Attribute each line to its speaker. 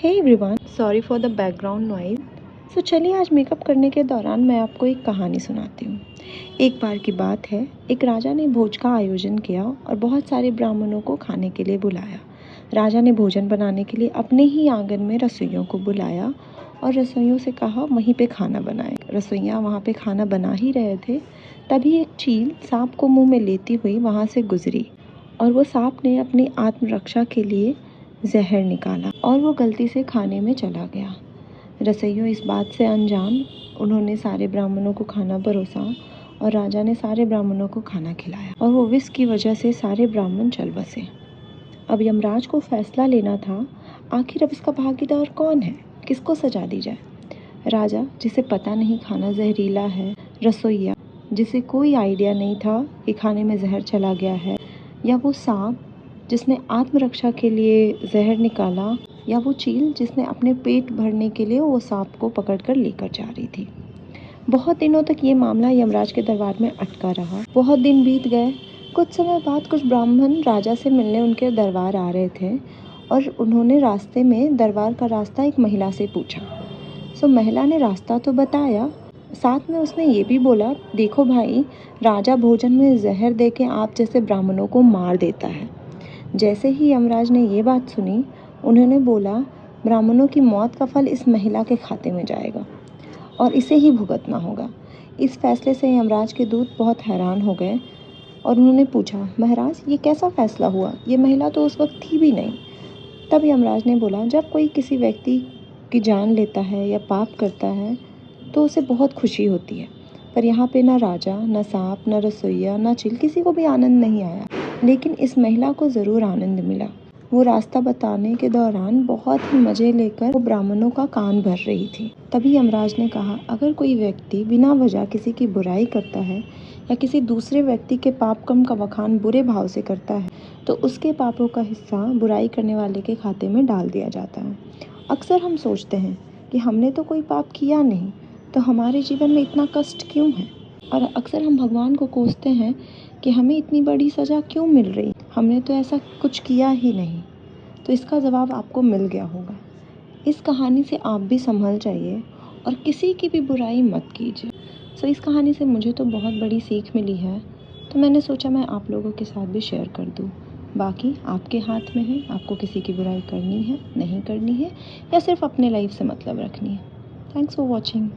Speaker 1: Hey everyone, sorry for the background noise. So चलिए आज makeup करने के दौरान मैं आपको एक कहानी सुनाती हूँ। एक बार की बात है, एक राजा ने भोज का आयोजन किया और बहुत सारे ब्राह्मणों को खाने के लिए बुलाया। राजा ने भोजन बनाने के लिए अपने ही आंगन में रसोइयों को बुलाया और रसोइयों से कहा वहीं पे खाना बनाए। रसोइयाँ वहाँ पे खाना बना ही रहे थे, तभी एक चील सांप को मुँह में लेती हुई वहाँ से गुजरी और वो सांप ने अपनी आत्मरक्षा के लिए जहर निकाला और वो गलती से खाने में चला गया। रसोइयों इस बात से अनजान उन्होंने सारे ब्राह्मणों को खाना परोसा और राजा ने सारे ब्राह्मणों को खाना खिलाया और वो विष की वजह से सारे ब्राह्मण चल बसे। अब यमराज को फैसला लेना था, आखिर अब इसका भागीदार कौन है, किसको सजा दी जाए। राजा, जिसे पता नहीं खाना जहरीला है, रसोइया जिसे कोई आइडिया नहीं था कि खाने में जहर चला गया है, या वो सांप जिसने आत्मरक्षा के लिए जहर निकाला, या वो चील जिसने अपने पेट भरने के लिए वो सांप को पकड़कर लेकर जा रही थी। बहुत दिनों तक ये मामला यमराज के दरबार में अटका रहा। बहुत दिन बीत गए। कुछ समय बाद कुछ ब्राह्मण राजा से मिलने उनके दरबार आ रहे थे और उन्होंने रास्ते में दरबार का रास्ता एक महिला से पूछा। सो महिला ने रास्ता तो बताया, साथ में उसने ये भी बोला, देखो भाई, राजा भोजन में जहर दे के आप जैसे ब्राह्मणों को मार देता है। जैसे ही यमराज ने ये बात सुनी, उन्होंने बोला, ब्राह्मणों की मौत का फल इस महिला के खाते में जाएगा और इसे ही भुगतना होगा। इस फैसले से यमराज के दूत बहुत हैरान हो गए और उन्होंने पूछा, महाराज ये कैसा फैसला हुआ, ये महिला तो उस वक्त थी भी नहीं। तब यमराज ने बोला, जब कोई किसी व्यक्ति की जान लेता है या पाप करता है तो उसे बहुत खुशी होती है, पर यहाँ पे ना राजा, ना सांप, ना रसोइया, ना चील, किसी को भी आनंद नहीं आया। लेकिन इस महिला को ज़रूर आनंद मिला। वो रास्ता बताने के दौरान बहुत ही मज़े लेकर वो ब्राह्मणों का कान भर रही थी। तभी यमराज ने कहा, अगर कोई व्यक्ति बिना वजह किसी की बुराई करता है या किसी दूसरे व्यक्ति के पाप कर्म का बखान बुरे भाव से करता है तो उसके पापों का हिस्सा बुराई करने वाले के खाते में डाल दिया जाता है। अक्सर हम सोचते हैं कि हमने तो कोई पाप किया नहीं, तो हमारे जीवन में इतना कष्ट क्यों है, और अक्सर हम भगवान को कोसते हैं कि हमें इतनी बड़ी सज़ा क्यों मिल रही, हमने तो ऐसा कुछ किया ही नहीं। तो इसका जवाब आपको मिल गया होगा। इस कहानी से आप भी संभल जाइए और किसी की भी बुराई मत कीजिए। सो इस कहानी से मुझे तो बहुत बड़ी सीख मिली है, तो मैंने सोचा मैं आप लोगों के साथ भी शेयर कर दूँ। बाकी आपके हाथ में है, आपको किसी की बुराई करनी है, नहीं करनी है, या सिर्फ अपने लाइफ से मतलब रखनी है। Thanks for watching.